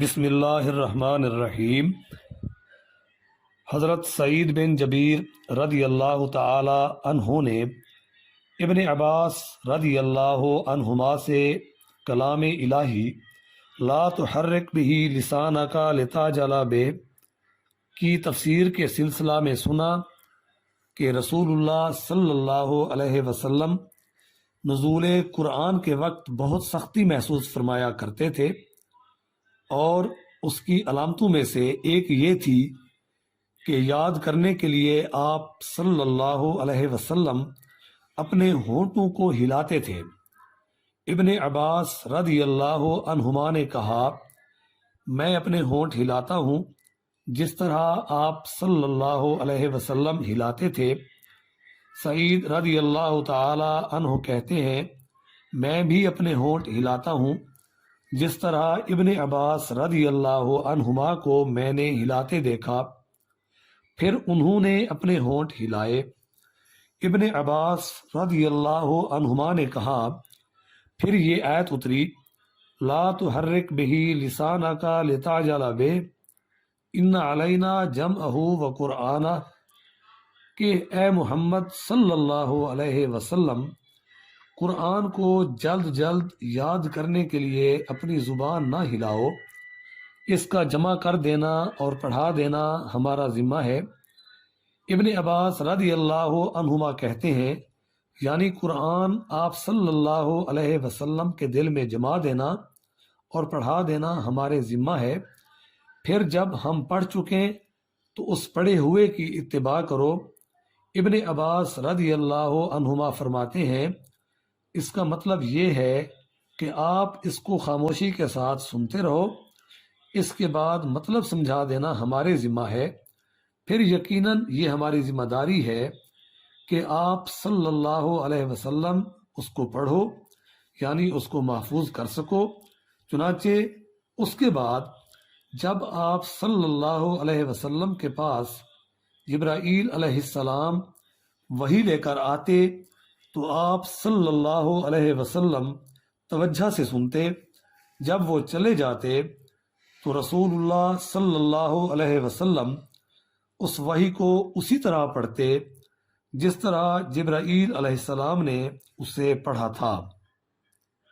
بسم اللہ الرحمن الرحیم۔ حضرت سعید بن جبیر رضی اللہ تعالی عنہ نے ابن عباس رضی اللہ عنہما سے کلام الہی لا تحرک بہ لسانک لتعجل بہ کی تفسیر کے سلسلہ میں سنا کہ رسول اللہ صلی اللہ علیہ وسلم نزول قرآن کے وقت بہت سختی محسوس فرمایا کرتے تھے، اور اس کی علامتوں میں سے ایک یہ تھی کہ یاد کرنے کے لیے آپ صلی اللہ علیہ وسلم اپنے ہونٹوں کو ہلاتے تھے۔ ابن عباس رضی اللہ عنہما نے کہا، میں اپنے ہونٹ ہلاتا ہوں جس طرح آپ صلی اللہ علیہ وسلم ہلاتے تھے۔ سعید رضی اللہ تعالی عنہ کہتے ہیں، میں بھی اپنے ہونٹ ہلاتا ہوں جس طرح ابن عباس رضی اللہ عنہما کو میں نے ہلاتے دیکھا۔ پھر انہوں نے اپنے ہونٹ ہلائے۔ ابن عباس رضی اللہ عنہما نے کہا، پھر یہ آیت اتری، لا تحرک بہ لسانک لتعجل بہ ان علینا جمعہ وقرآنہ، کہ اے محمد صلی اللہ علیہ وسلم قرآن کو جلد جلد یاد کرنے کے لیے اپنی زبان نہ ہلاؤ، اس کا جمع کر دینا اور پڑھا دینا ہمارا ذمہ ہے۔ ابن عباس رضی اللہ عنہما کہتے ہیں، یعنی قرآن آپ صلی اللہ علیہ وسلم کے دل میں جما دینا اور پڑھا دینا ہمارے ذمہ ہے۔ پھر جب ہم پڑھ چکیں تو اس پڑھے ہوئے کی اتباع کرو۔ ابن عباس رضی اللہ عنہما فرماتے ہیں، اس کا مطلب یہ ہے کہ آپ اس کو خاموشی کے ساتھ سنتے رہو، اس کے بعد مطلب سمجھا دینا ہمارے ذمہ ہے۔ پھر یقیناً یہ ہماری ذمہ داری ہے کہ آپ صلی اللہ علیہ وسلم اس کو پڑھو، یعنی اس کو محفوظ کر سکو۔ چنانچہ اس کے بعد جب آپ صلی اللہ علیہ وسلم کے پاس جبرائیل علیہ السلام وحی لے کر آتے تو آپ صلی اللہ علیہ وسلم توجہ سے سنتے۔ جب وہ چلے جاتے تو رسول اللہ صلی اللہ علیہ وسلم اس وحی کو اسی طرح پڑھتے جس طرح جبرائیل علیہ السلام نے اسے پڑھا تھا۔